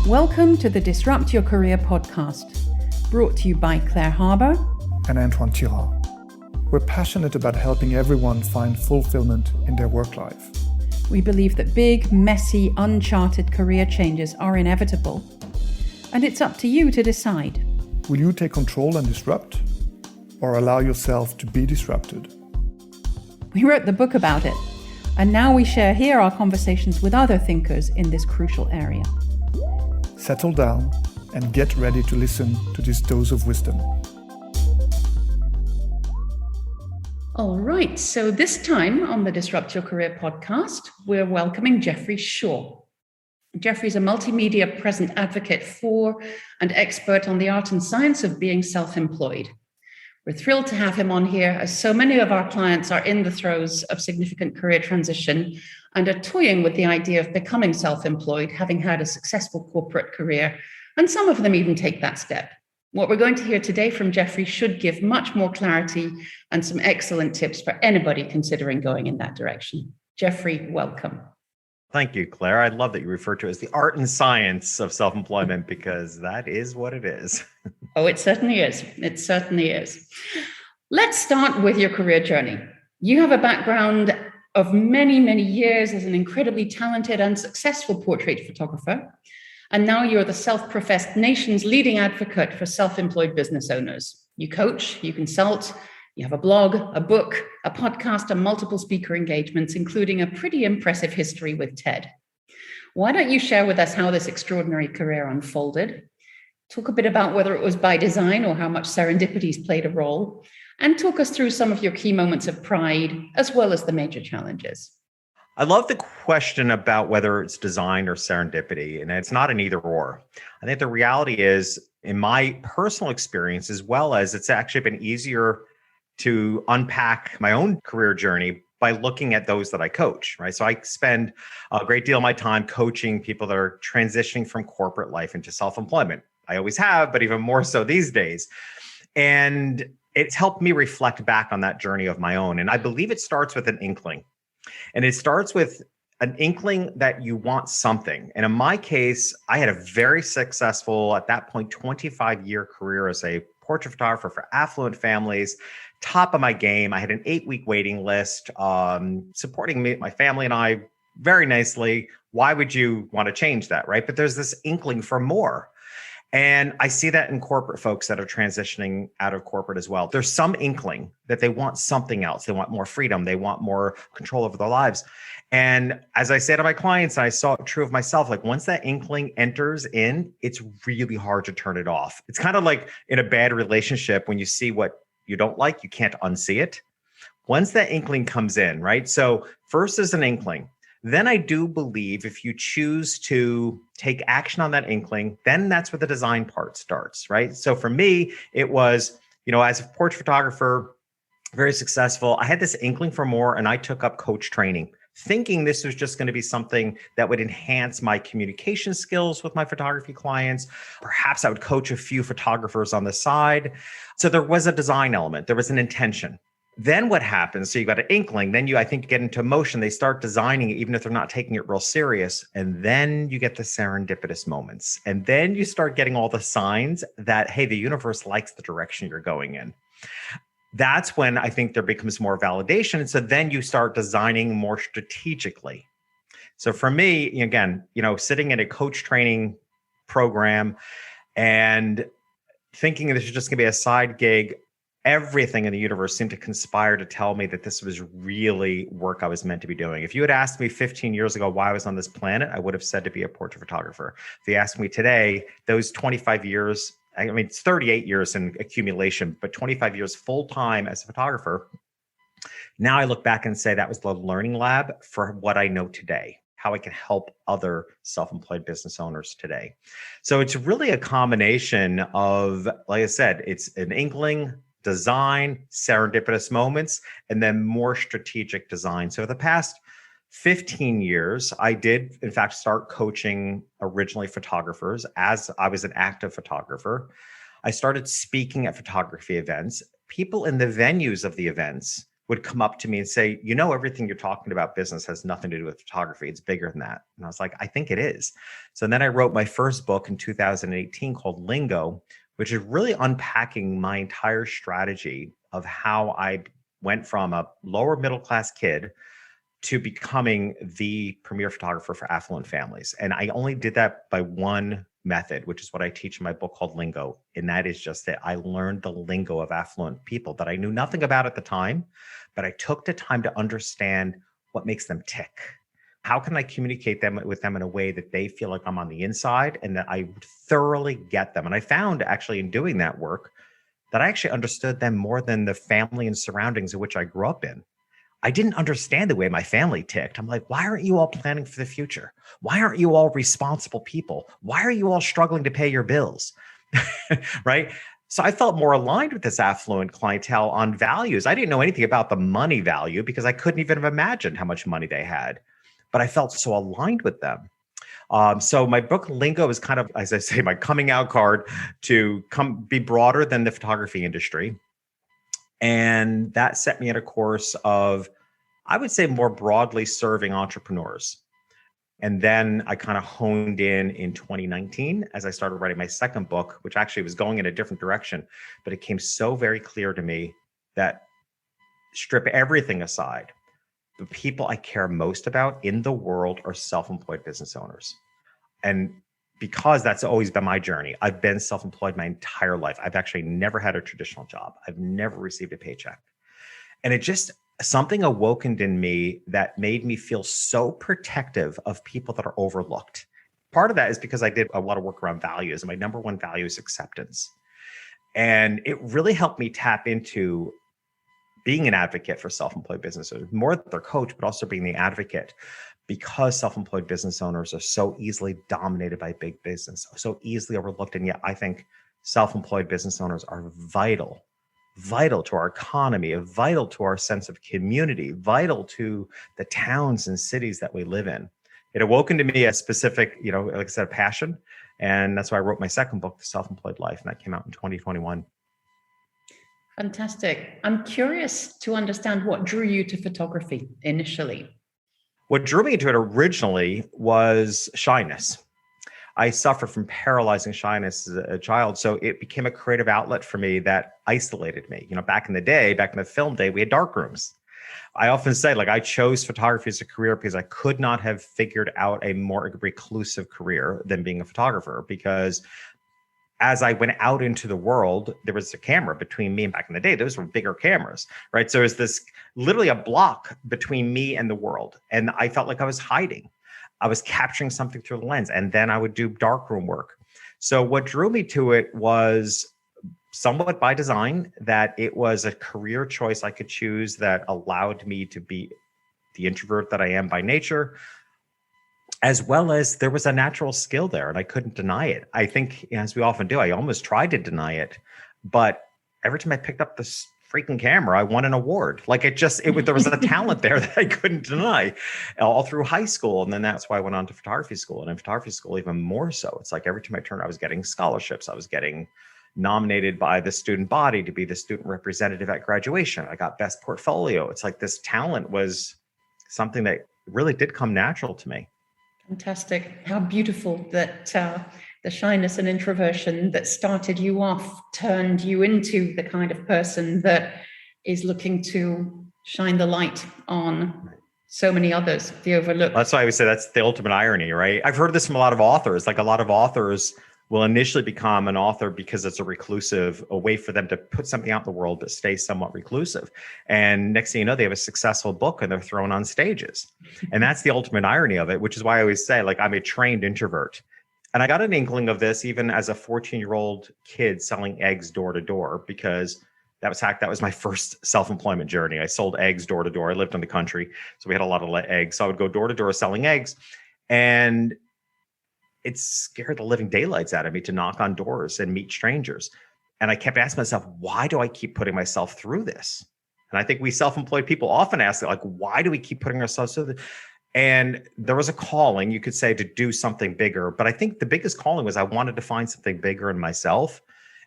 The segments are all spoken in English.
Welcome to the Disrupt Your Career podcast, brought to you by Claire Harbour and Antoine Tirard. We're passionate about helping everyone find fulfillment in their work life. We believe that big, messy, uncharted career changes are inevitable, and it's up to you to decide. Will you take control and disrupt, or allow yourself to be disrupted? We wrote the book about it, and now we share here our conversations with other thinkers in this crucial area. Settle down and get ready to listen to this dose of wisdom. All right, so this time on the Disrupt Your Career podcast, we're welcoming Jeffrey Shaw. Jeffrey's a multimedia present advocate for and expert on the art and science of being self-employed. We're thrilled to have him on here, as so many of our clients are in the throes of significant career transition and are toying with the idea of becoming self-employed, having had a successful corporate career, and some of them even take that step. What we're going to hear today from Jeffrey should give much more clarity and some excellent tips for anybody considering going in that direction. Jeffrey, welcome. Thank you, Claire. I love that you refer to it as the art and science of self-employment, because that is what it is. Oh, it certainly is. It certainly is. Let's start with your career journey. You have a background of many, many years as an incredibly talented and successful portrait photographer. And now you're the self-professed nation's leading advocate for self-employed business owners. You coach, you consult, you have a blog, a book, a podcast, and multiple speaker engagements, including a pretty impressive history with TED. Why don't you share with us how this extraordinary career unfolded? Talk a bit about whether it was by design or how much serendipity's played a role, and talk us through some of your key moments of pride, as well as the major challenges. I love the question about whether it's design or serendipity, and it's not an either or. I think the reality is, in my personal experience, as well as it's actually been easier to unpack my own career journey by looking at those that I coach, right? So I spend a great deal of my time coaching people that are transitioning from corporate life into self-employment. I always have, but even more so these days. And it's helped me reflect back on that journey of my own. And I believe it starts with an inkling. And it starts with an inkling that you want something. And in my case, I had a very successful, at that point, 25-year career as a portrait photographer for affluent families, top of my game. I had an 8-week waiting list, supporting me, my family and I very nicely. Why would you want to change that, right? But there's this inkling for more. And I see that in corporate folks that are transitioning out of corporate as well. There's some inkling that they want something else. They want more freedom. They want more control over their lives. And as I say to my clients, I saw it true of myself, like once that inkling enters in, it's really hard to turn it off. It's kind of like in a bad relationship, when you see what you don't like, you can't unsee it. Once that inkling comes in, right? So first is an inkling. Then I do believe if you choose to take action on that inkling, then that's where the design part starts, right? So for me, it was, as a portrait photographer, very successful. I had this inkling for more, and I took up coach training, thinking this was just going to be something that would enhance my communication skills with my photography clients. Perhaps I would coach a few photographers on the side. So there was a design element. There was an intention. Then what happens? So you got an inkling, then I think, get into motion. They start designing it, even if they're not taking it real serious. And then you get the serendipitous moments. And then you start getting all the signs that, hey, the universe likes the direction you're going in. That's when I think there becomes more validation. And so then you start designing more strategically. So for me, again, sitting in a coach training program and thinking this is just going to be a side gig, everything in the universe seemed to conspire to tell me that this was really work I was meant to be doing. If you had asked me 15 years ago why I was on this planet, I would have said to be a portrait photographer. If you ask me today, those 25 years, it's 38 years in accumulation, but 25 years full-time as a photographer. Now I look back and say that was the learning lab for what I know today, how I can help other self-employed business owners today. So it's really a combination of, like I said, it's an inkling, design, serendipitous moments, and then more strategic design. So the past 15 years, I did, in fact, start coaching originally photographers as I was an active photographer. I started speaking at photography events. People in the venues of the events would come up to me and say, you know, everything you're talking about business has nothing to do with photography. It's bigger than that. And I was like, I think it is. So then I wrote my first book in 2018 called Lingo, which is really unpacking my entire strategy of how I went from a lower middle class kid to becoming the premier photographer for affluent families. And I only did that by one method, which is what I teach in my book called Lingo. And that is just that I learned the lingo of affluent people that I knew nothing about at the time, but I took the time to understand what makes them tick. How can I communicate with them in a way that they feel like I'm on the inside and that I thoroughly get them? And I found actually in doing that work that I actually understood them more than the family and surroundings in which I grew up in. I didn't understand the way my family ticked. I'm like, why aren't you all planning for the future? Why aren't you all responsible people? Why are you all struggling to pay your bills? Right? So I felt more aligned with this affluent clientele on values. I didn't know anything about the money value because I couldn't even have imagined how much money they had, but I felt so aligned with them. So my book Lingo is kind of, as I say, my coming out card to be broader than the photography industry. And that set me on a course of, I would say, more broadly serving entrepreneurs. And then I kind of honed in 2019 as I started writing my second book, which actually was going in a different direction. But it came so very clear to me that strip everything aside, the people I care most about in the world are self-employed business owners. And because that's always been my journey, I've been self-employed my entire life. I've actually never had a traditional job. I've never received a paycheck. And it just, something awokened in me that made me feel so protective of people that are overlooked. Part of that is because I did a lot of work around values, and my number one value is acceptance. And it really helped me tap into being an advocate for self-employed business owners, more than their coach, but also being the advocate, because self-employed business owners are so easily dominated by big business, so easily overlooked. And yet I think self-employed business owners are vital to our economy, vital to our sense of community, vital to the towns and cities that we live in. It awoken to me a specific, like I said, passion. And that's why I wrote my second book, The Self-Employed Life, and that came out in 2021. Fantastic. I'm curious to understand what drew you to photography initially. What drew me into it originally was shyness. I suffered from paralyzing shyness as a child. So it became a creative outlet for me that isolated me. Back in the film day, we had dark rooms. I often say, I chose photography as a career because I could not have figured out a more reclusive career than being a photographer, because as I went out into the world, there was a camera between me, and back in the day, those were bigger cameras, right? So there's this literally a block between me and the world. And I felt like I was hiding. I was capturing something through the lens, and then I would do darkroom work. So what drew me to it was somewhat by design, that it was a career choice I could choose that allowed me to be the introvert that I am by nature, as well as there was a natural skill there and I couldn't deny it. I think, as we often do, I almost tried to deny it, but every time I picked up this freaking camera, I won an award. There was a talent there that I couldn't deny all through high school. And then that's why I went on to photography school. And in photography school, even more so, it's like every time I turned, I was getting scholarships. I was getting nominated by the student body to be the student representative at graduation. I got best portfolio. It's like this talent was something that really did come natural to me. Fantastic. How beautiful that the shyness and introversion that started you off turned you into the kind of person that is looking to shine the light on so many others, the overlooked. That's why I would say that's the ultimate irony, right? I've heard this from a lot of authors. A lot of authors will initially become an author because it's a way for them to put something out in the world but stay somewhat reclusive. And next thing you know, they have a successful book and they're thrown on stages. And that's the ultimate irony of it, which is why I always say, I'm a trained introvert. And I got an inkling of this even as a 14-year-old kid selling eggs door to door, because that was my first self-employment journey. I sold eggs door to door. I lived in the country, so we had a lot of eggs. So I would go door to door selling eggs, and it scared the living daylights out of me to knock on doors and meet strangers. And I kept asking myself, why do I keep putting myself through this? And I think we self-employed people often ask, why do we keep putting ourselves through this? And there was a calling, you could say, to do something bigger. But I think the biggest calling was I wanted to find something bigger in myself.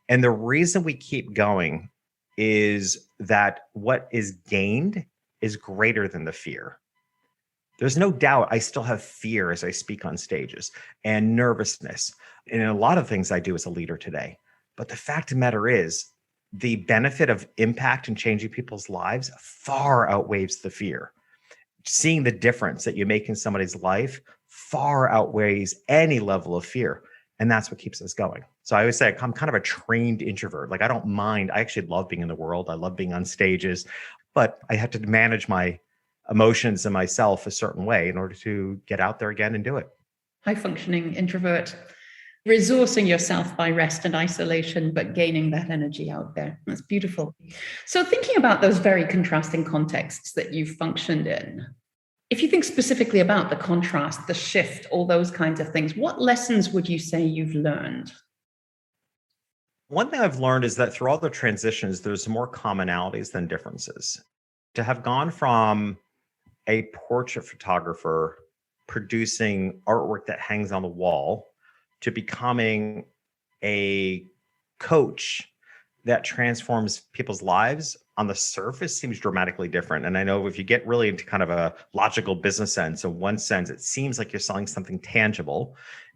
And the reason we keep going is that what is gained is greater than the fear. There's no doubt I still have fear as I speak on stages and nervousness and in a lot of things I do as a leader today. But the fact of the matter is, the benefit of impact and changing people's lives far outweighs the fear. Seeing the difference that you make in somebody's life far outweighs any level of fear. And that's what keeps us going. So I always say I'm kind of a trained introvert. Like I don't mind. I actually love being in the world. I love being on stages, but I have to manage my emotions and myself a certain way in order to get out there again and do it. High functioning introvert, resourcing yourself by rest and isolation, but gaining that energy out there. That's beautiful. So thinking about those very contrasting contexts that you've functioned in, if you think specifically about the contrast, the shift, all those kinds of things, what lessons would you say you've learned? One thing I've learned is that through all the transitions, there's more commonalities than differences. To have gone from a portrait photographer producing artwork that hangs on the wall to becoming a coach that transforms people's lives on the surface seems dramatically different. And I know if you get really into kind of a logical business sense, in one sense, it seems like you're selling something tangible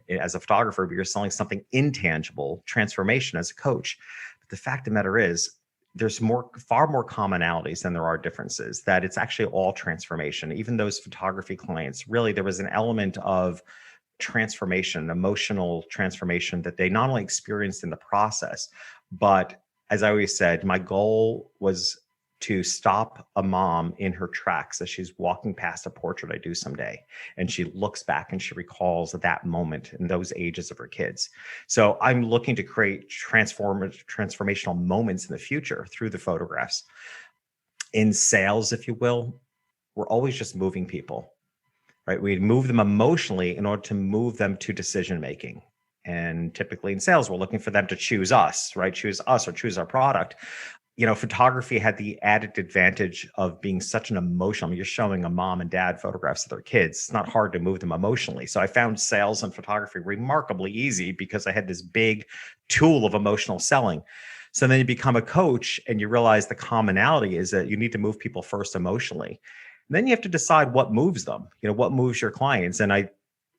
as a photographer, but you're selling something intangible, transformation as a coach. But the fact of the matter is, there's far more commonalities than there are differences, that it's actually all transformation. Even those photography clients, really, there was an element of transformation, emotional transformation that they not only experienced in the process, but as I always said, my goal was to stop a mom in her tracks as she's walking past a portrait I do someday. And she looks back and she recalls that moment in those ages of her kids. So I'm looking to create transformational moments in the future through the photographs. In sales, if you will, we're always just moving people, right? We move them emotionally in order to move them to decision making. And typically in sales, we're looking for them to choose us, right? Choose us or choose our product. You know, photography had the added advantage of being such an emotional. I mean, you're showing a mom and dad photographs of their kids. It's not hard to move them emotionally. So I found sales and photography remarkably easy because I had this big tool of emotional selling. So then you become a coach and you realize the commonality is that you need to move people first emotionally. And then you have to decide what moves them, what moves your clients. And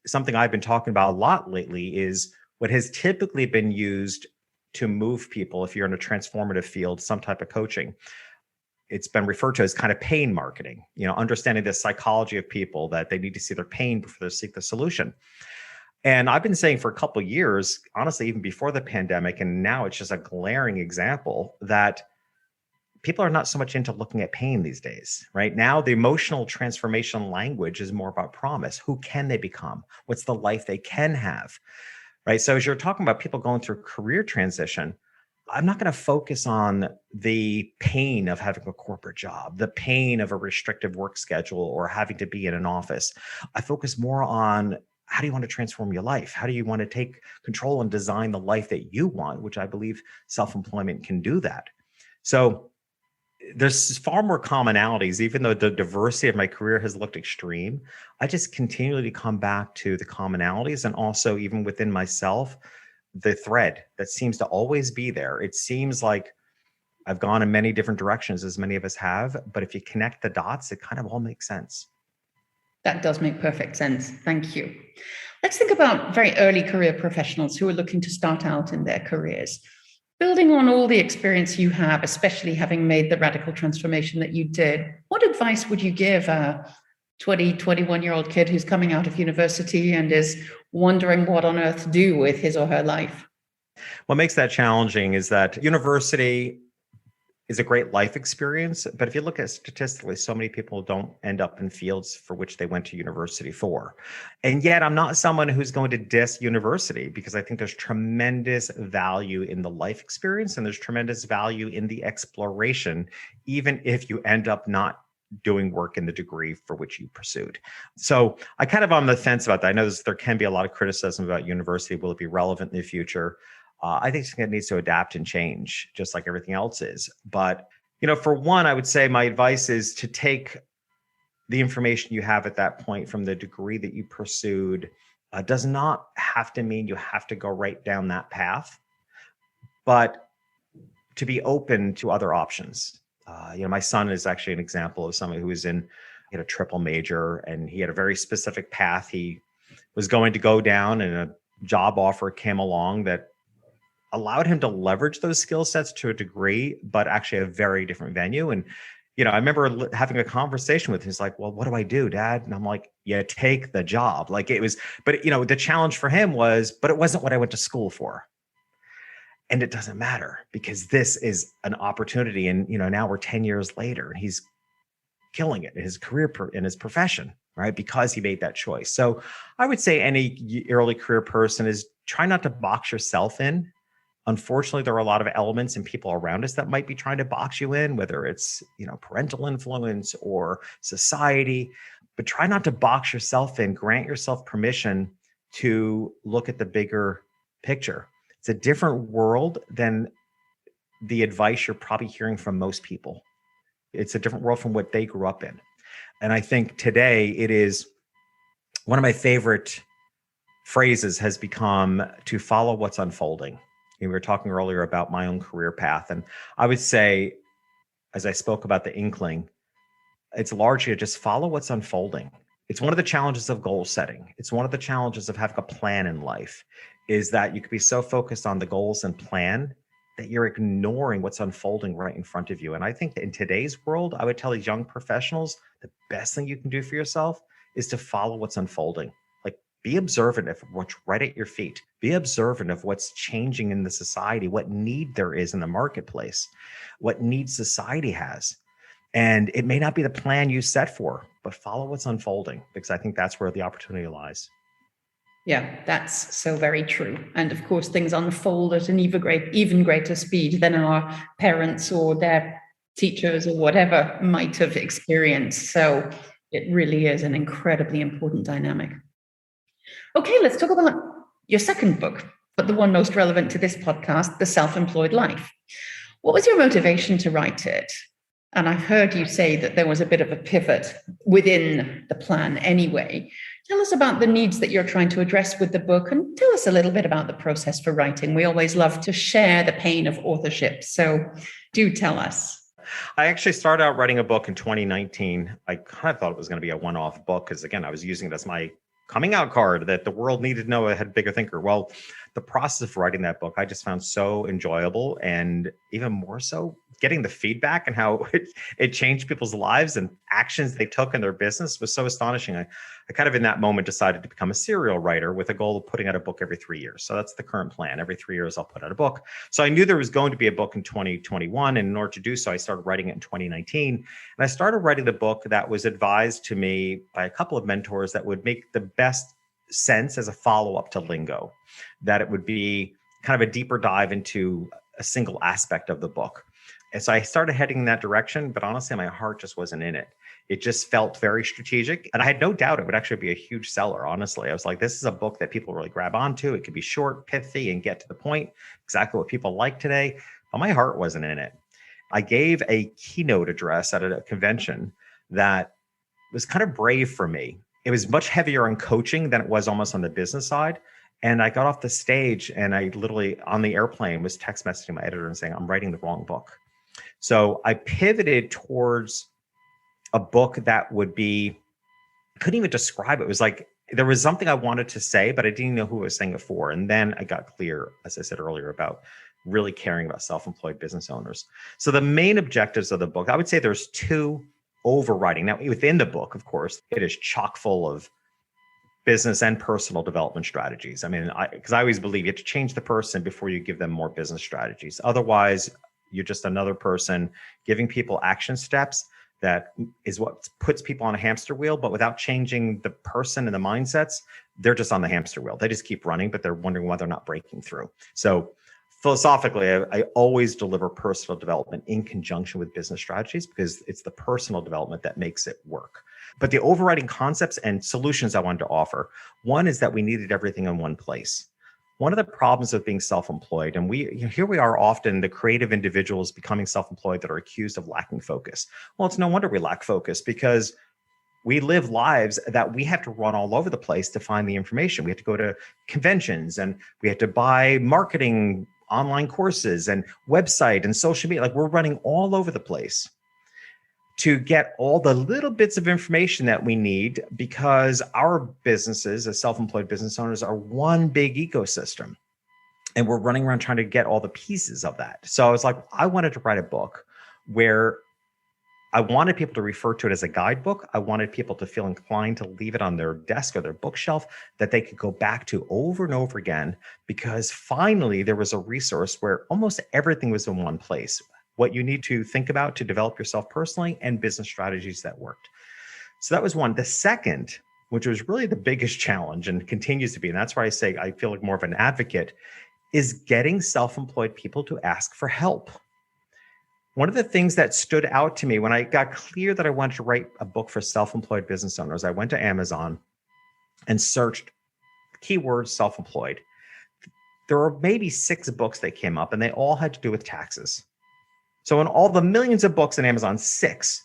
something I've been talking about a lot lately is what has typically been used to move people, if you're in a transformative field, some type of coaching. It's been referred to as kind of pain marketing, understanding the psychology of people, that they need to see their pain before they seek the solution. And I've been saying for a couple of years, honestly, even before the pandemic, and now it's just a glaring example that people are not so much into looking at pain these days, right? Now, the emotional transformation language is more about promise. Who can they become? What's the life they can have? Right. So as you're talking about people going through career transition, I'm not going to focus on the pain of having a corporate job, the pain of a restrictive work schedule, or having to be in an office. I focus more on how do you want to transform your life? How do you want to take control and design the life that you want, which I believe self-employment can do that. So there's far more commonalities, even though the diversity of my career has looked extreme. I just continually come back to the commonalities, and also even within myself, the thread that seems to always be there. It seems like I've gone in many different directions, as many of us have, but if you connect the dots, it kind of all makes sense. That does make perfect sense. Thank you. Let's think about very early career professionals who are looking to start out in their careers. Building on all the experience you have, especially having made the radical transformation that you did, what advice would you give a 20, 21-year-old kid who's coming out of university and is wondering what on earth to do with his or her life? What makes that challenging is that university is a great life experience, but if you look at statistically, so many people don't end up in fields for which they went to university for. And yet I'm not someone who's going to diss university, because I think there's tremendous value in the life experience and there's tremendous value in the exploration, even if you end up not doing work in the degree for which you pursued. So I kind of on the fence about that. I know there can be a lot of criticism about university. Will it be relevant in the future? I think it needs to adapt and change, just like everything else is. But, for one, I would say my advice is to take the information you have at that point from the degree that you pursued. Does not have to mean you have to go right down that path, but to be open to other options. My son is actually an example of someone who was he had a triple major, and he had a very specific path he was going to go down, and a job offer came along that allowed him to leverage those skill sets to a degree, but actually a very different venue. And, I remember having a conversation with him. He's like, well, what do I do, Dad? And I'm like, yeah, take the job. Like it was, but the challenge for him was, but it wasn't what I went to school for. And it doesn't matter, because this is an opportunity. And, now we're 10 years later and he's killing it in his career, in his profession, right? Because he made that choice. So I would say any early career person is try not to box yourself in. Unfortunately, there are a lot of elements and people around us that might be trying to box you in, whether it's, parental influence or society, but try not to box yourself in. Grant yourself permission to look at the bigger picture. It's a different world than the advice you're probably hearing from most people. It's a different world from what they grew up in. And I think today it is one of my favorite phrases has become to follow what's unfolding. We were talking earlier about my own career path. And I would say, as I spoke about the inkling, it's largely to just follow what's unfolding. It's one of the challenges of goal setting. It's one of the challenges of having a plan in life, is that you could be so focused on the goals and plan that you're ignoring what's unfolding right in front of you. And I think that in today's world, I would tell these young professionals, the best thing you can do for yourself is to follow what's unfolding. Be observant of what's right at your feet. Be observant of what's changing in the society, what need there is in the marketplace, what needs society has. And it may not be the plan you set for, but follow what's unfolding, because I think that's where the opportunity lies. Yeah, that's so very true. And of course, things unfold at an even greater speed than our parents or their teachers or whatever might have experienced. So it really is an incredibly important dynamic. Okay, let's talk about your second book, but the one most relevant to this podcast, The Self-Employed Life. What was your motivation to write it? And I've heard you say that there was a bit of a pivot within the plan anyway. Tell us about the needs that you're trying to address with the book, and tell us a little bit about the process for writing. We always love to share the pain of authorship, so do tell us. I actually started out writing a book in 2019. I kind of thought it was going to be a one-off book because, again, I was using it as my coming out card that the world needed to know I had a bigger thinker. Well, the process of writing that book, I just found so enjoyable, and even more so getting the feedback and how it changed people's lives and actions they took in their business was so astonishing. I kind of in that moment decided to become a serial writer with a goal of putting out a book every 3 years. So that's the current plan. Every 3 years, I'll put out a book. So I knew there was going to be a book in 2021. And in order to do so, I started writing it in 2019. And I started writing the book that was advised to me by a couple of mentors that would make the best sense as a follow-up to Lingo, that it would be kind of a deeper dive into a single aspect of the book. And so I started heading in that direction, but honestly, my heart just wasn't in it. It just felt very strategic. And I had no doubt it would actually be a huge seller, honestly. I was like, this is a book that people really grab onto. It could be short, pithy, and get to the point, exactly what people like today. But my heart wasn't in it. I gave a keynote address at a convention that was kind of brave for me. It was much heavier on coaching than it was almost on the business side. And I got off the stage and I literally on the airplane was text messaging my editor and saying, I'm writing the wrong book. So I pivoted towards a book that would be, I couldn't even describe it. It was like, there was something I wanted to say, but I didn't know who I was saying it for. And then I got clear, as I said earlier, about really caring about self-employed business owners. So the main objectives of the book, I would say there's two overriding. Now, within the book, of course, it is chock full of business and personal development strategies. I mean, because I always believe you have to change the person before you give them more business strategies. Otherwise, you're just another person giving people action steps that is what puts people on a hamster wheel, but without changing the person and the mindsets, they're just on the hamster wheel. They just keep running, but they're wondering why they're not breaking through. So philosophically, I always deliver personal development in conjunction with business strategies because it's the personal development that makes it work. But the overriding concepts and solutions I wanted to offer, one is that we needed everything in one place. One of the problems of being self-employed, and here we are often the creative individuals becoming self-employed that are accused of lacking focus. Well, it's no wonder we lack focus because we live lives that we have to run all over the place to find the information. We have to go to conventions and we have to buy marketing online courses and website and social media. Like we're running all over the place. to get all the little bits of information that we need, because our businesses as self-employed business owners are one big ecosystem. And we're running around trying to get all the pieces of that. So I was like, I wanted to write a book where I wanted people to refer to it as a guidebook. I wanted people to feel inclined to leave it on their desk or their bookshelf that they could go back to over and over again, because finally there was a resource where almost everything was in one place. What you need to think about to develop yourself personally and business strategies that worked. So that was one. The second, which was really the biggest challenge and continues to be, and that's why I say I feel like more of an advocate, is getting self-employed people to ask for help. One of the things that stood out to me when I got clear that I wanted to write a book for self-employed business owners, I went to Amazon and searched keywords self-employed. There were maybe 6 books that came up, and they all had to do with taxes. So in all the millions of books in Amazon, 6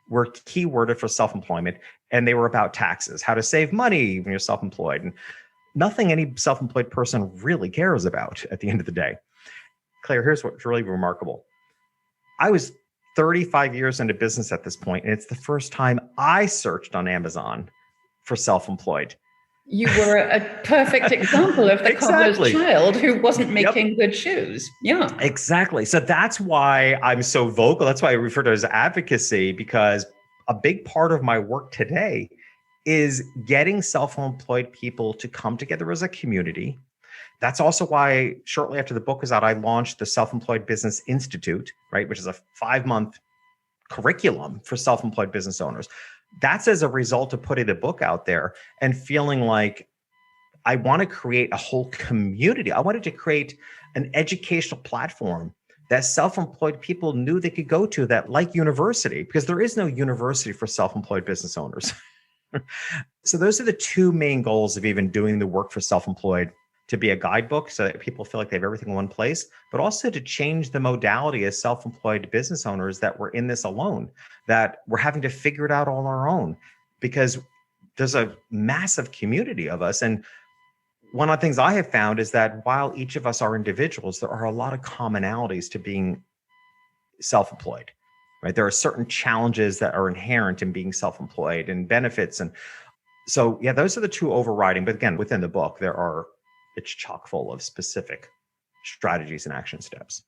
were keyworded for self-employment, and they were about taxes, how to save money when you're self-employed, and nothing any self-employed person really cares about at the end of the day. Claire, here's what's really remarkable. I was 35 years into business at this point, and it's the first time I searched on Amazon for self-employed. You were a perfect example of the cobbler's child who wasn't making good shoes. Yeah, exactly. So that's why I'm so vocal. That's why I refer to it as advocacy, because a big part of my work today is getting self-employed people to come together as a community. That's also why shortly after the book was out, I launched the Self-Employed Business Institute, right, which is a 5-month curriculum for self-employed business owners. That's as a result of putting the book out there and feeling like I want to create a whole community. I wanted to create an educational platform that self-employed people knew they could go to, that like university, because there is no university for self-employed business owners. So those are the 2 main goals of even doing the work for self-employed: to be a guidebook so that people feel like they have everything in one place, but also to change the modality as self-employed business owners that we're in this alone, that we're having to figure it out all on our own, because there's a massive community of us. And one of the things I have found is that while each of us are individuals, there are a lot of commonalities to being self-employed, right? There are certain challenges that are inherent in being self-employed and benefits. And so, yeah, those are the 2 overriding. But again, within the book, it's chock full of specific strategies and action steps.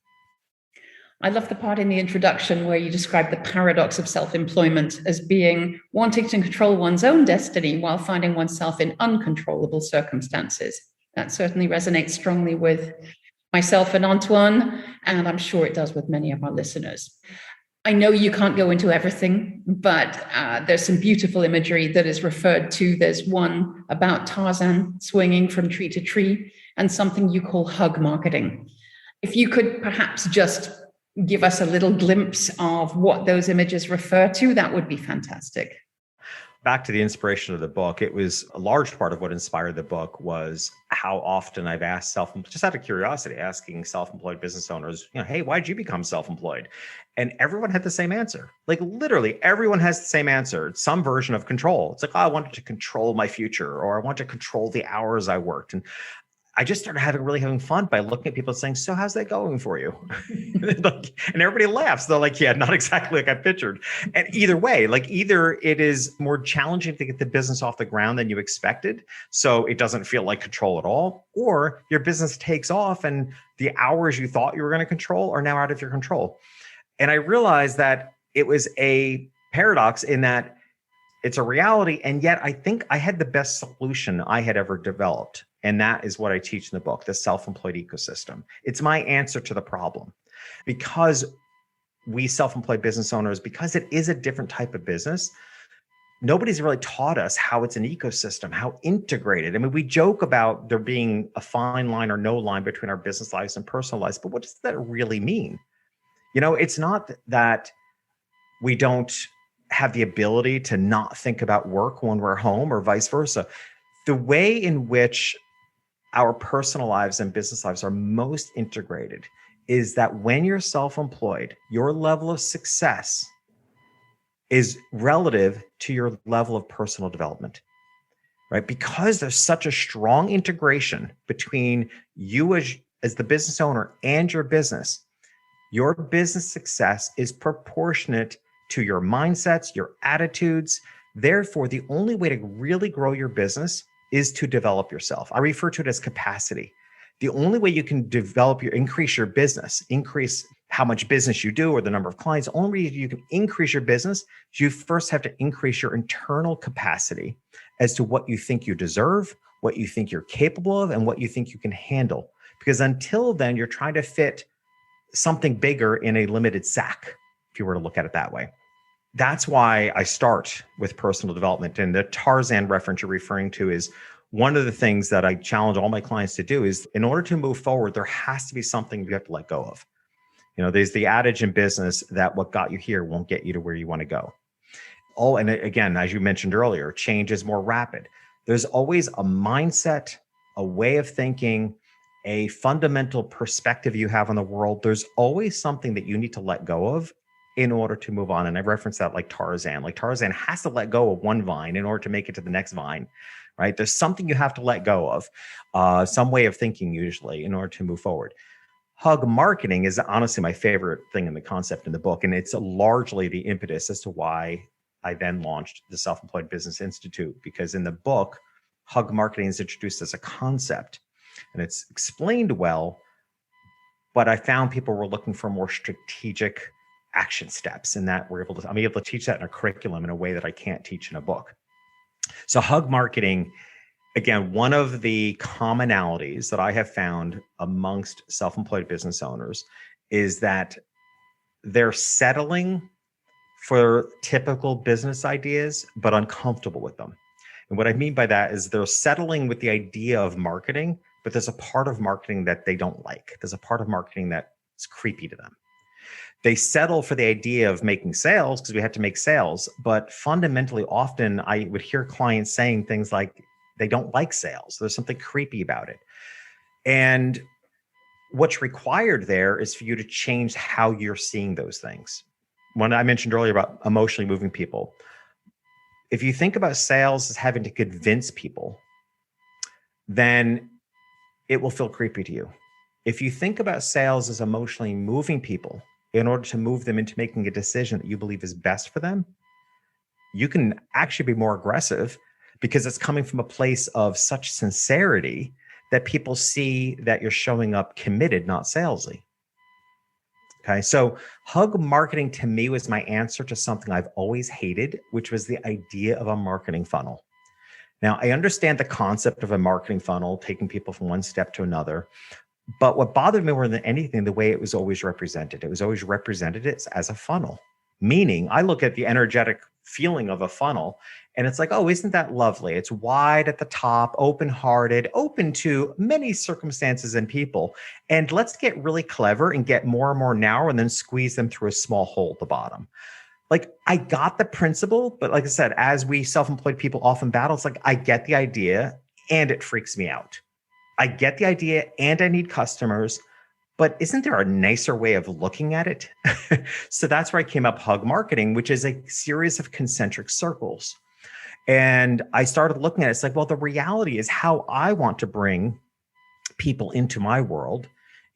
I love the part in the introduction where you describe the paradox of self-employment as being wanting to control one's own destiny while finding oneself in uncontrollable circumstances. That certainly resonates strongly with myself and Antoine, and I'm sure it does with many of our listeners. I know you can't go into everything, but there's some beautiful imagery that is referred to. There's one about Tarzan swinging from tree to tree, and something you call hug marketing. If you could perhaps just give us a little glimpse of what those images refer to, that would be fantastic. Back to the inspiration of the book, it was a large part of what inspired the book was how often I've asked just out of curiosity, asking self-employed business owners, hey, why'd you become self-employed? And everyone had the same answer. Like literally everyone has the same answer. It's some version of control. It's like, I wanted to control my future, or I want to control the hours I worked. And I just started having fun by looking at people and saying, so how's that going for you? And everybody laughs. They're like, yeah, not exactly like I pictured. And either way, either it is more challenging to get the business off the ground than you expected, so it doesn't feel like control at all, or your business takes off and the hours you thought you were going to control are now out of your control. And I realized that it was a paradox in that it's a reality. And yet I think I had the best solution I had ever developed. And that is what I teach in the book, the self-employed ecosystem. It's my answer to the problem. Because we self-employed business owners, because it is a different type of business, nobody's really taught us how it's an ecosystem, how integrated. I mean, we joke about there being a fine line or no line between our business lives and personal lives, but what does that really mean? It's not that we don't have the ability to not think about work when we're home or vice versa. The way in which our personal lives and business lives are most integrated is that when you're self-employed, your level of success is relative to your level of personal development, right? Because there's such a strong integration between you as the business owner and your business success is proportionate to your mindsets, your attitudes. Therefore, the only way to really grow your business is to develop yourself. I refer to it as capacity. The only way you can increase your business, increase how much business you do or the number of clients, the only way you can increase your business is you first have to increase your internal capacity as to what you think you deserve, what you think you're capable of, and what you think you can handle. Because until then, you're trying to fit something bigger in a limited sack, if you were to look at it that way. That's why I start with personal development. And the Tarzan reference you're referring to is one of the things that I challenge all my clients to do is in order to move forward, there has to be something you have to let go of. There's the adage in business that what got you here won't get you to where you want to go. Oh, and again, as you mentioned earlier, change is more rapid. There's always a mindset, a way of thinking, a fundamental perspective you have on the world. There's always something that you need to let go of in order to move on. And I referenced that like Tarzan. Like Tarzan has to let go of one vine in order to make it to the next vine, right? There's something you have to let go of, some way of thinking usually in order to move forward. Hug marketing is honestly my favorite thing in the concept in the book. And it's largely the impetus as to why I then launched the Self-Employed Business Institute, because in the book, hug marketing is introduced as a concept and it's explained well, but I found people were looking for more strategic action steps, and that I'm able to teach that in a curriculum in a way that I can't teach in a book. So hug marketing, again, one of the commonalities that I have found amongst self-employed business owners is that they're settling for typical business ideas, but uncomfortable with them. And what I mean by that is they're settling with the idea of marketing, but there's a part of marketing that they don't like. There's a part of marketing that's creepy to them. They settle for the idea of making sales because we have to make sales. But fundamentally, often I would hear clients saying things like they don't like sales. There's something creepy about it. And what's required there is for you to change how you're seeing those things. When I mentioned earlier about emotionally moving people, if you think about sales as having to convince people, then it will feel creepy to you. If you think about sales as emotionally moving people in order to move them into making a decision that you believe is best for them, you can actually be more aggressive because it's coming from a place of such sincerity that people see that you're showing up committed, not salesy. Okay, so hug marketing to me was my answer to something I've always hated, which was the idea of a marketing funnel. Now, I understand the concept of a marketing funnel, taking people from one step to another. But what bothered me more than anything, the way it was always represented. It was always represented as a funnel, meaning I look at the energetic feeling of a funnel and it's like, oh, isn't that lovely? It's wide at the top, open-hearted, open to many circumstances and people. And let's get really clever and get more and more narrow and then squeeze them through a small hole at the bottom. Like, I got the principle, but like I said, as we self-employed people often battle, it's like, I get the idea and it freaks me out. I get the idea and I need customers, but isn't there a nicer way of looking at it? So that's where I came up hug marketing, which is a series of concentric circles. And I started looking at it. It's like, well, the reality is how I want to bring people into my world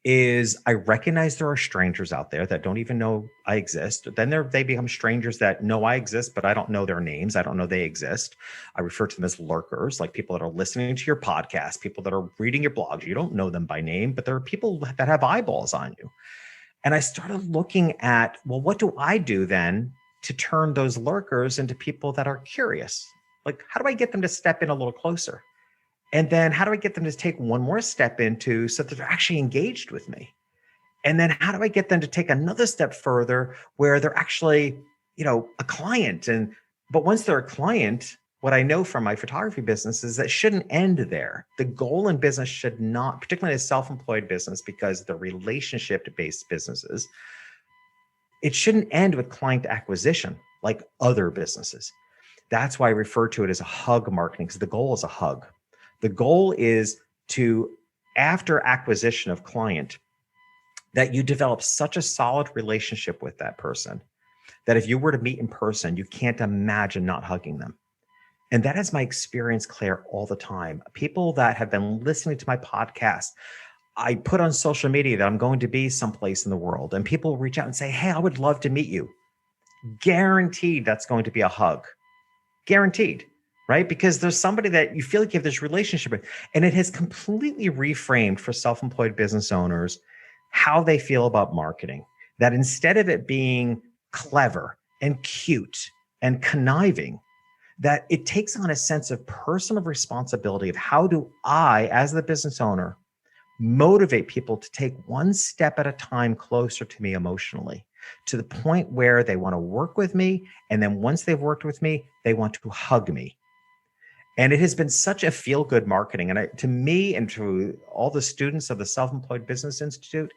is I recognize there are strangers out there that don't even know I exist. Then they become strangers that know I exist, but I don't know their names. I don't know they exist. I refer to them as lurkers, like people that are listening to your podcast, people that are reading your blogs. You don't know them by name, but there are people that have eyeballs on you. And I started looking at, well, what do I do then to turn those lurkers into people that are curious? Like, how do I get them to step in a little closer? And then how do I get them to take one more step into so that they're actually engaged with me? And then how do I get them to take another step further where they're actually, a client? But once they're a client, what I know from my photography business is that it shouldn't end there. The goal in business should not, particularly a self-employed business, because they're relationship-based businesses, it shouldn't end with client acquisition like other businesses. That's why I refer to it as a hug marketing, because the goal is a hug. The goal is to, after acquisition of client, that you develop such a solid relationship with that person that if you were to meet in person, you can't imagine not hugging them. And that is my experience, Claire, all the time. People that have been listening to my podcast, I put on social media that I'm going to be someplace in the world, and people reach out and say, hey, I would love to meet you. guaranteed that's going to be a hug. Guaranteed, right? Because there's somebody that you feel like you have this relationship with, and it has completely reframed for self-employed business owners how they feel about marketing. That instead of it being clever and cute and conniving, that it takes on a sense of personal responsibility of how do I, as the business owner, motivate people to take one step at a time closer to me emotionally, to the point where they want to work with me. And then once they've worked with me, they want to hug me. And it has been such a feel-good marketing. And to me and to all the students of the Self-Employed Business Institute,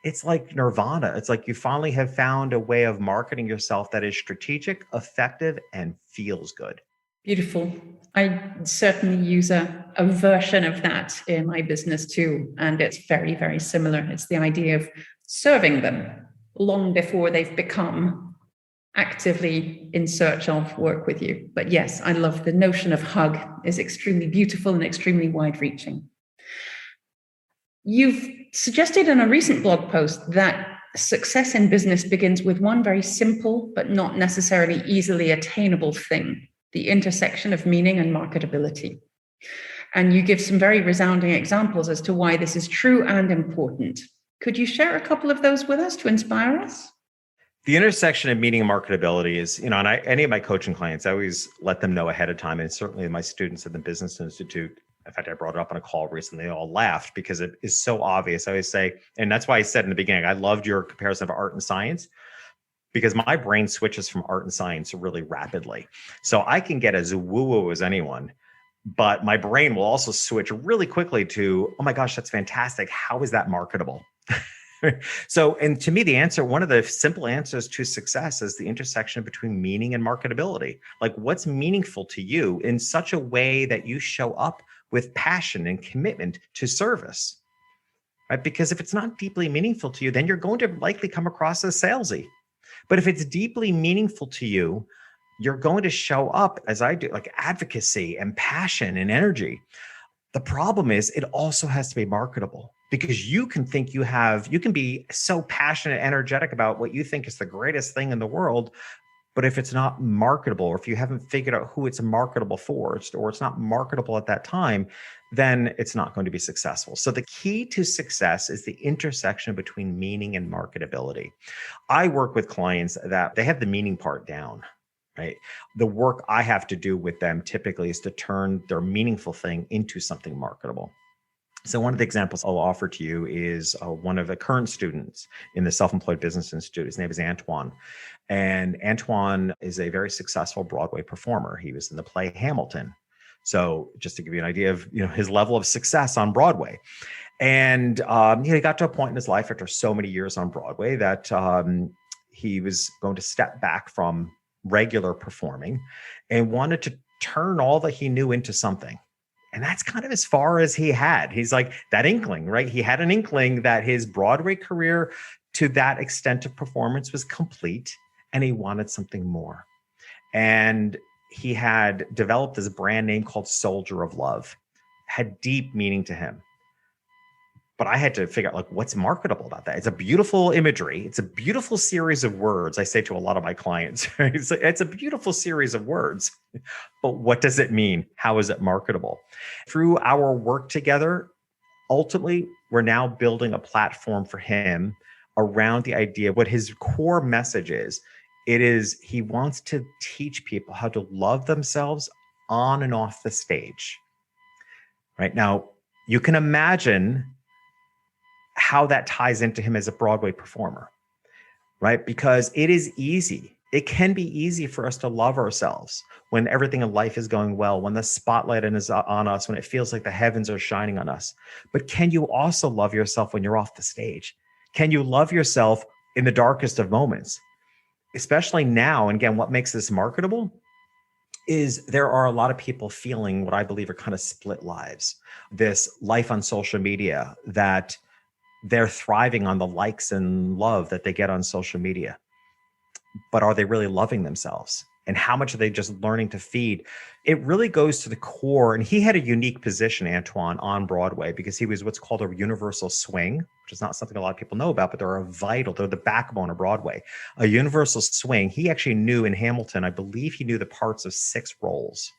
it's like nirvana. It's like you finally have found a way of marketing yourself that is strategic, effective, and feels good. Beautiful. I certainly use a version of that in my business too. And it's very, very similar. It's the idea of serving them long before they've become actively in search of work with you. But yes, I love the notion of hug is extremely beautiful and extremely wide-reaching. You've suggested in a recent blog post that success in business begins with one very simple, but not necessarily easily attainable thing: the intersection of meaning and marketability. And you give some very resounding examples as to why this is true and important. Could you share a couple of those with us to inspire us? The intersection of meaning and marketability is, and any of my coaching clients, I always let them know ahead of time. And certainly my students at the Business Institute, in fact, I brought it up on a call recently, they all laughed because it is so obvious. I always say, and that's why I said in the beginning, I loved your comparison of art and science, because my brain switches from art and science really rapidly. So I can get as woo-woo as anyone, but my brain will also switch really quickly to, oh my gosh, that's fantastic. How is that marketable? So, and to me, the answer, one of the simple answers to success is the intersection between meaning and marketability. Like, what's meaningful to you in such a way that you show up with passion and commitment to service, right? Because if it's not deeply meaningful to you, then you're going to likely come across as salesy. But if it's deeply meaningful to you, you're going to show up, as I do, like advocacy and passion and energy. The problem is it also has to be marketable, because you can be so passionate, energetic about what you think is the greatest thing in the world. But if it's not marketable, or if you haven't figured out who it's marketable for, or it's not marketable at that time, then it's not going to be successful. So the key to success is the intersection between meaning and marketability. I work with clients that they have the meaning part down, right? The work I have to do with them typically is to turn their meaningful thing into something marketable. So one of the examples I'll offer to you is one of the current students in the Self-Employed Business Institute. His name is Antoine. And Antoine is a very successful Broadway performer. He was in the play Hamilton. So just to give you an idea of his level of success on Broadway. And he got to a point in his life after so many years on Broadway that he was going to step back from regular performing and wanted to turn all that he knew into something. And that's kind of as far as he had. He's like that inkling, right? He had an inkling that his Broadway career to that extent of performance was complete, and he wanted something more. And he had developed this brand name called Soldier of Love, had deep meaning to him. But I had to figure out, like, what's marketable about that? It's a beautiful imagery. It's a beautiful series of words. I say to a lot of my clients, right? It's a beautiful series of words, but what does it mean? How is it marketable? Through our work together, ultimately, we're now building a platform for him around the idea of what his core message is. It is, he wants to teach people how to love themselves on and off the stage. Right now, you can imagine how that ties into him as a Broadway performer, right? Because it is easy. It can be easy for us to love ourselves when everything in life is going well, when the spotlight is on us, when it feels like the heavens are shining on us. But can you also love yourself when you're off the stage? Can you love yourself in the darkest of moments? Especially now, and again, what makes this marketable is there are a lot of people feeling what I believe are kind of split lives. This life on social media that they're thriving on the likes and love that they get on social media. But are they really loving themselves? and how much are they just learning to feed? It really goes to the core. And he had a unique position, Antoine, on Broadway, because he was what's called a universal swing, which is not something a lot of people know about, but they're the backbone of Broadway. A universal swing. He actually knew in Hamilton, I believe he knew the parts of 6 roles.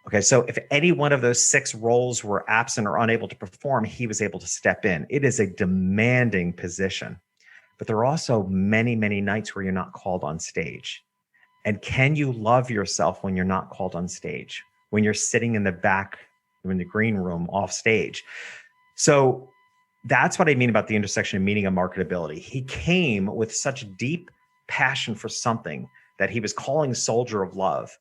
Okay, so if any one of those 6 roles were absent or unable to perform, he was able to step in. It is a demanding position, but there are also many, many nights where you're not called on stage. And can you love yourself when you're not called on stage, when you're sitting in the back, in the green room off stage? So that's what I mean about the intersection of meaning and marketability. He came with such deep passion for something that he was calling Soldier of Love.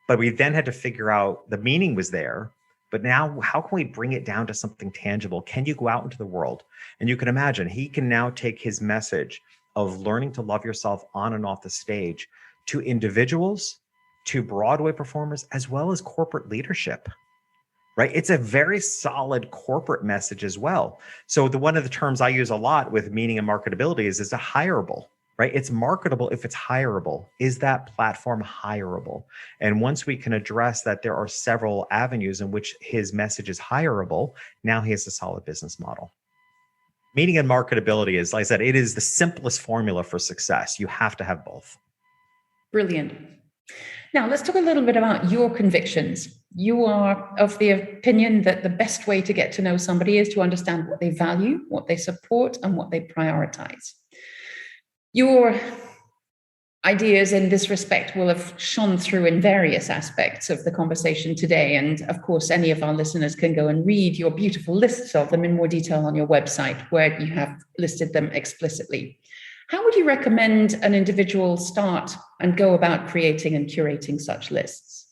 But we then had to figure out the meaning was there. But now, how can we bring it down to something tangible? Can you go out into the world? And you can imagine he can now take his message of learning to love yourself on and off the stage to individuals, to Broadway performers, as well as corporate leadership, right? It's a very solid corporate message as well. So one of the terms I use a lot with meaning and marketability is a hireable, right? It's marketable if it's hireable. Is that platform hireable? And once we can address that there are several avenues in which his message is hireable, now he has a solid business model. Meaning and marketability is, like I said, it is the simplest formula for success. You have to have both. Brilliant. Now, let's talk a little bit about your convictions. You are of the opinion that the best way to get to know somebody is to understand what they value, what they support, and what they prioritize. Your ideas in this respect will have shone through in various aspects of the conversation today. And of course, any of our listeners can go and read your beautiful lists of them in more detail on your website, where you have listed them explicitly. How would you recommend an individual start and go about creating and curating such lists?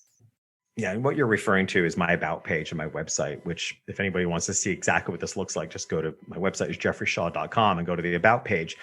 Yeah, and what you're referring to is my About page on my website, which if anybody wants to see exactly what this looks like, just go to my website is jeffreyshaw.com and go to the About page.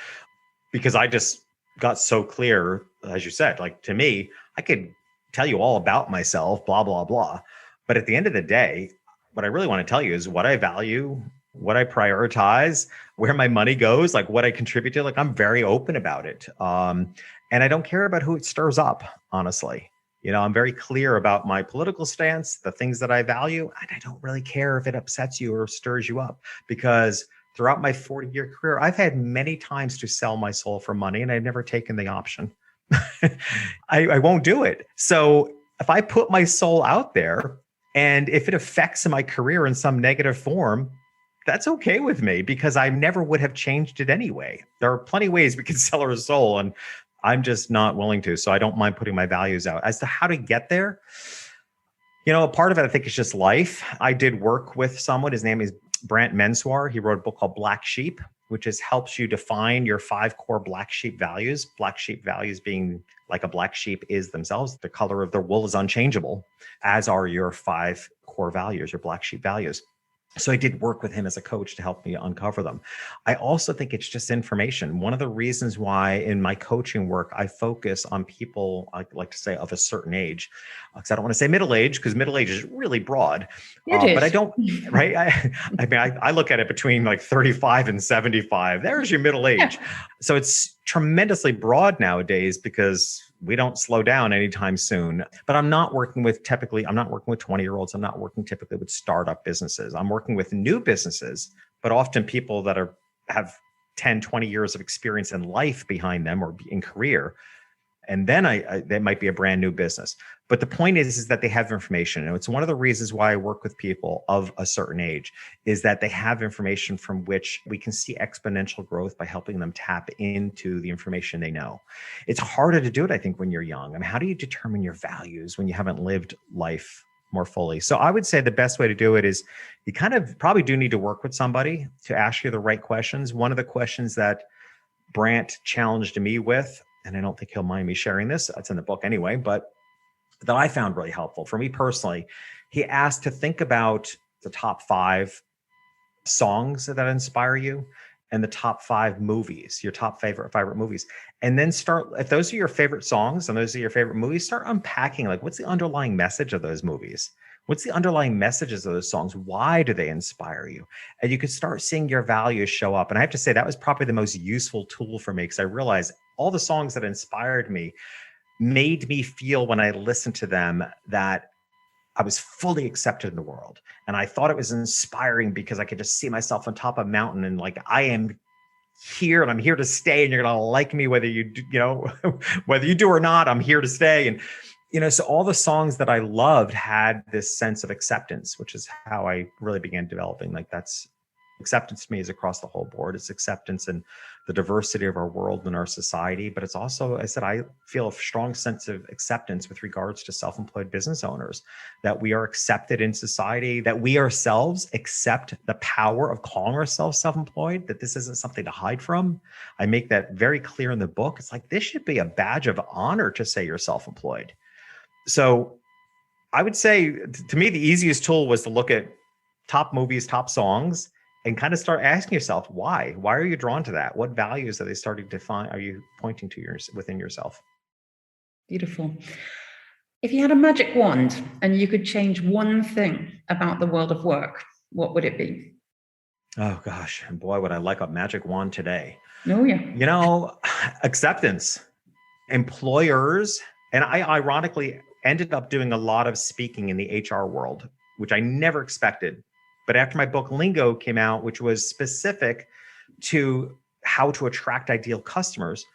Because I just got so clear, as you said, like to me, I could tell you all about myself, blah, blah, blah. But at the end of the day, what I really want to tell you is what I value, what I prioritize, where my money goes, like what I contribute to. Like I'm very open about it. And I don't care about who it stirs up, honestly. You know, I'm very clear about my political stance, the things that I value, and I don't really care if it upsets you or stirs you up, because throughout my 40-year career, I've had many times to sell my soul for money, and I've never taken the option. I won't do it. So if I put my soul out there, and if it affects my career in some negative form, that's okay with me, because I never would have changed it anyway. There are plenty of ways we can sell our soul, and I'm just not willing to. So I don't mind putting my values out. As to how to get there, you know, a part of it, I think, is just life. I did work with someone. His name is Brant Menswar. He wrote a book called Black Sheep, which helps you define your 5 core black sheep values. Black sheep values being like a black sheep is themselves. The color of their wool is unchangeable, as are your 5 core values, your black sheep values. So I did work with him as a coach to help me uncover them. I also think it's just information. One of the reasons why in my coaching work, I focus on people, I like to say, of a certain age, because I don't want to say middle age, because middle age is really broad. But I don't, right? I mean, I look at it between like 35 and 75. There's your middle age. Yeah. So it's tremendously broad nowadays because we don't slow down anytime soon. But I'm not working with 20-year-olds. I'm not working typically with startup businesses. I'm working with new businesses, but often people that have 10, 20 years of experience in life behind them or in career. And then that might be a brand new business. But the point is that they have information. And it's one of the reasons why I work with people of a certain age, is that they have information from which we can see exponential growth by helping them tap into the information they know. It's harder to do it, I think, when you're young. I mean, how do you determine your values when you haven't lived life more fully? So I would say the best way to do it is you kind of probably do need to work with somebody to ask you the right questions. One of the questions that Brant challenged me with, and I don't think he'll mind me sharing this, it's in the book anyway, but that I found really helpful for me personally, he asked to think about the top 5 songs that inspire you and the top 5 movies, your top favorite movies. And then start, if those are your favorite songs and those are your favorite movies, start unpacking, like, what's the underlying message of those movies? What's the underlying messages of those songs? Why do they inspire you? And you could start seeing your values show up. And I have to say that was probably the most useful tool for me, because I realized all the songs that inspired me, made me feel when I listened to them that I was fully accepted in the world. And I thought it was inspiring because I could just see myself on top of a mountain and like, I am here and I'm here to stay and you're going to like me, whether you do, whether you do or not, I'm here to stay. And, so all the songs that I loved had this sense of acceptance, which is how I really began developing. Like that's acceptance to me is across the whole board. It's acceptance in the diversity of our world and our society. But it's also, I feel a strong sense of acceptance with regards to self-employed business owners, that we are accepted in society, that we ourselves accept the power of calling ourselves self-employed, that this isn't something to hide from. I make that very clear in the book. It's like, this should be a badge of honor to say you're self-employed. So I would say, to me, the easiest tool was to look at top movies, top songs, and kind of start asking yourself, why? Why are you drawn to that? What values are they starting to find? Are you pointing to within yourself? Beautiful. If you had a magic wand and you could change one thing about the world of work, what would it be? Oh gosh, and boy, would I like a magic wand today. Oh yeah. Acceptance. Employers, and I ironically ended up doing a lot of speaking in the HR world, which I never expected. But after my book Lingo came out, which was specific to how to attract ideal customers,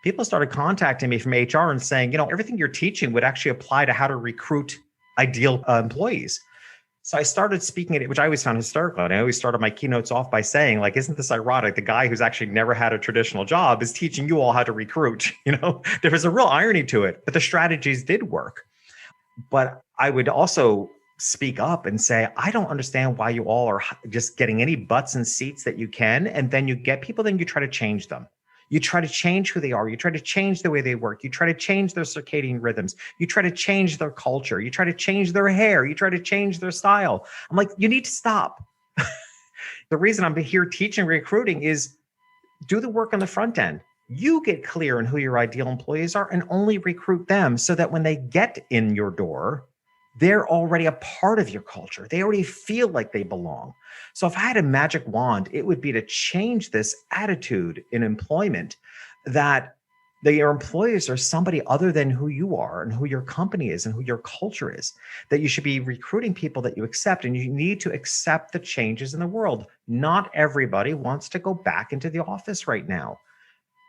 people started contacting me from HR and saying, everything you're teaching would actually apply to how to recruit ideal employees. So I started speaking at it, which I always found hysterical. And I always started my keynotes off by saying, like, isn't this ironic? The guy who's actually never had a traditional job is teaching you all how to recruit. There was a real irony to it, but the strategies did work. But I would also speak up and say, I don't understand why you all are just getting any butts and seats that you can. And then you get people, then you try to change them. You try to change who they are. You try to change the way they work. You try to change their circadian rhythms. You try to change their culture. You try to change their hair. You try to change their style. I'm like, you need to stop. The reason I'm here teaching recruiting is do the work on the front end. You get clear on who your ideal employees are and only recruit them so that when they get in your door, they're already a part of your culture. They already feel like they belong. So if I had a magic wand, it would be to change this attitude in employment that your employees are somebody other than who you are and who your company is and who your culture is, that you should be recruiting people that you accept, and you need to accept the changes in the world. Not everybody wants to go back into the office right now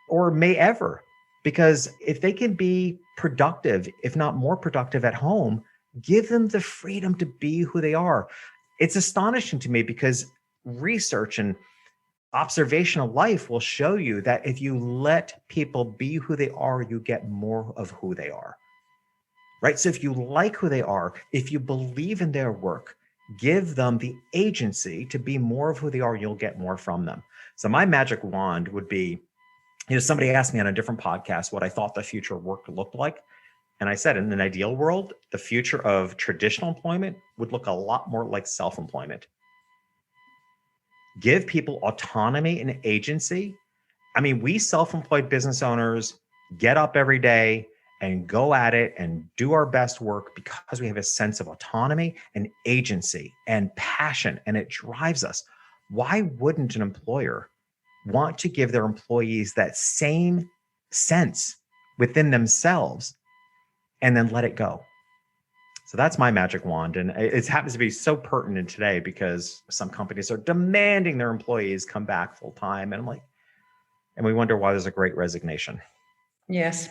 or may ever, because if they can be productive, if not more productive at home, give them the freedom to be who they are. It's astonishing to me because research and observational life will show you that if you let people be who they are, you get more of who they are, right? So if you like who they are, if you believe in their work, give them the agency to be more of who they are, you'll get more from them. So my magic wand would be, somebody asked me on a different podcast what I thought the future of work looked like. And I said, in an ideal world, the future of traditional employment would look a lot more like self-employment. Give people autonomy and agency. I mean, we self-employed business owners get up every day and go at it and do our best work because we have a sense of autonomy and agency and passion, and it drives us. Why wouldn't an employer want to give their employees that same sense within themselves and then let it go? So that's my magic wand. And it happens to be so pertinent today because some companies are demanding their employees come back full time. And I'm like, and we wonder why there's a great resignation. Yes.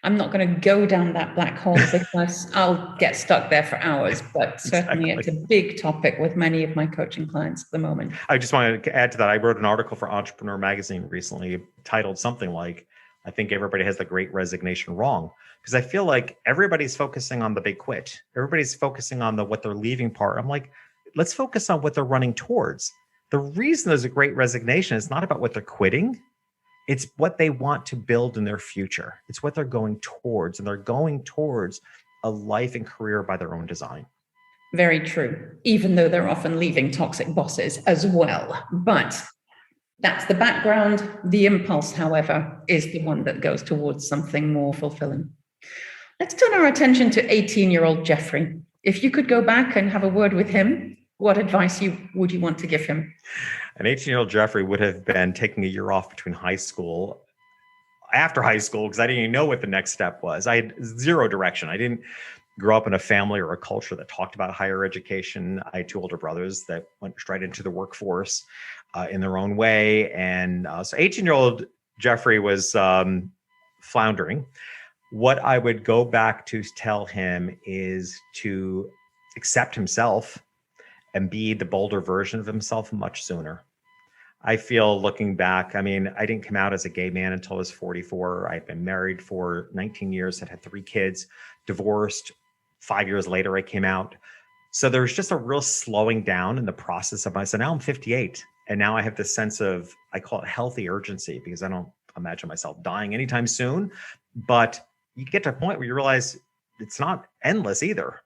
I'm not going to go down that black hole because I'll get stuck there for hours, but certainly It's a big topic with many of my coaching clients at the moment. I just wanted to add to that. I wrote an article for Entrepreneur Magazine recently titled something like, I think everybody has the great resignation wrong. Because I feel like everybody's focusing on the big quit. Everybody's focusing on what they're leaving part. I'm like, let's focus on what they're running towards. The reason there's a great resignation is not about what they're quitting. It's what they want to build in their future. It's what they're going towards. And they're going towards a life and career by their own design. Very true. Even though they're often leaving toxic bosses as well. But that's the background. The impulse, however, is the one that goes towards something more fulfilling. Let's turn our attention to 18-year-old Jeffrey. If you could go back and have a word with him, what advice would you want to give him? An 18-year-old Jeffrey would have been taking a year off between high school after high school because I didn't even know what the next step was. I had zero direction. I didn't grow up in a family or a culture that talked about higher education. I had two older brothers that went straight into the workforce in their own way. And so 18-year-old Jeffrey was floundering. What I would go back to tell him is to accept himself and be the bolder version of himself much sooner. I feel looking back, I mean, I didn't come out as a gay man until I was 44. I'd been married for 19 years, had 3 kids, divorced. 5 years later, I came out. So there was just a real slowing down in the process of my, so now I'm 58. And now I have this sense of, I call it healthy urgency, because I don't imagine myself dying anytime soon. But you get to a point where you realize it's not endless either.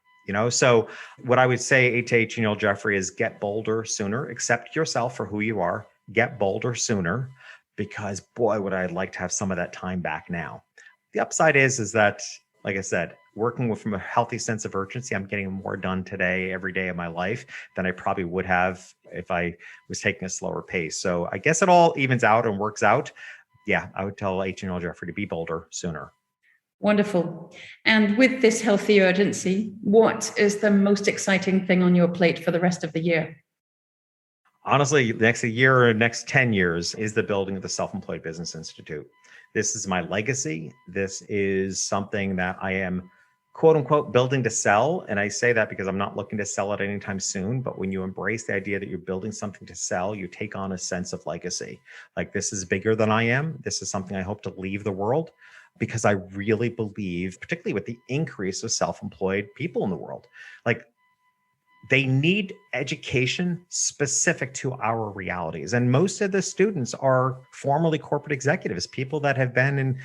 So what I would say to 18-year-old Jeffrey is get bolder sooner, accept yourself for who you are, get bolder sooner, because boy, would I like to have some of that time back now. The upside is that, like I said, working from a healthy sense of urgency, I'm getting more done today, every day of my life than I probably would have if I was taking a slower pace. So I guess it all evens out and works out. Yeah, I would tell 18-year-old Jeffrey to be bolder sooner. Wonderful. And with this healthy urgency, what is the most exciting thing on your plate for the rest of the year? Honestly, next year or next 10 years is the building of the Self-Employed Business Institute. This is my legacy. This is something that I am, quote unquote, building to sell. And I say that because I'm not looking to sell it anytime soon. But when you embrace the idea that you're building something to sell, you take on a sense of legacy. Like, this is bigger than I am. This is something I hope to leave the world, because I really believe, particularly with the increase of self-employed people in the world, like, they need education specific to our realities. And most of the students are formerly corporate executives, people that have been in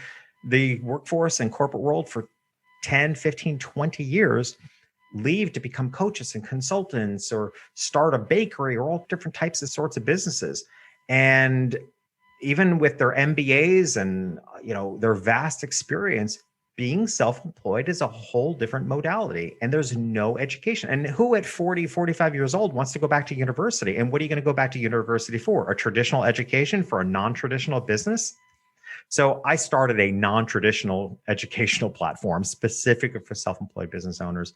the workforce and corporate world for 10, 15, 20 years, leave to become coaches and consultants or start a bakery or all different types of sorts of businesses. And even with their MBAs and their vast experience, being self-employed is a whole different modality, and there's no education. And who at 40, 45 years old wants to go back to university? And what are you going to go back to university for? A traditional education for a non-traditional business? So I started a non-traditional educational platform specifically for self-employed business owners.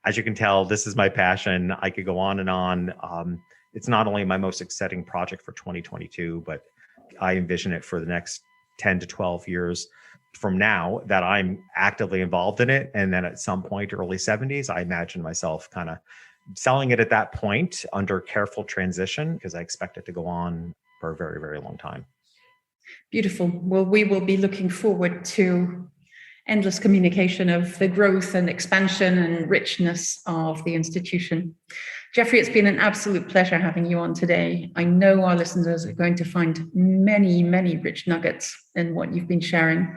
As you can tell, this is my passion. I could go on and on. It's not only my most exciting project for 2022, but I envision it for the next 10 to 12 years from now that I'm actively involved in it. And then at some point, early 70s, I imagine myself kind of selling it at that point under careful transition, because I expect it to go on for a very, very long time. Beautiful. Well, we will be looking forward to endless communication of the growth and expansion and richness of the institution. Jeffrey, it's been an absolute pleasure having you on today. I know our listeners are going to find many, many rich nuggets in what you've been sharing.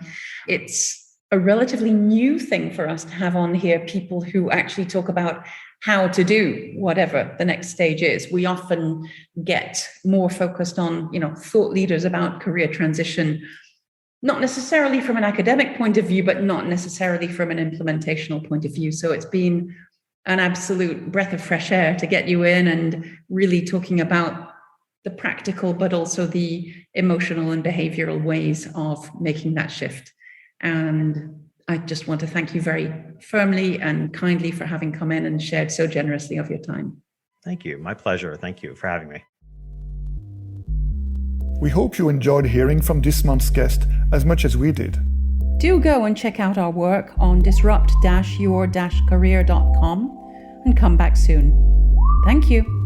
It's a relatively new thing for us to have on here people who actually talk about how to do whatever the next stage is. We often get more focused on, thought leaders about career transition, not necessarily from an academic point of view, but not necessarily from an implementational point of view. So it's been an absolute breath of fresh air to get you in and really talking about the practical, but also the emotional and behavioral ways of making that shift. And I just want to thank you very firmly and kindly for having come in and shared so generously of your time. Thank you. My pleasure. Thank you for having me. We hope you enjoyed hearing from this month's guest as much as we did. Do go and check out our work on disrupt-your-career.com and come back soon. Thank you.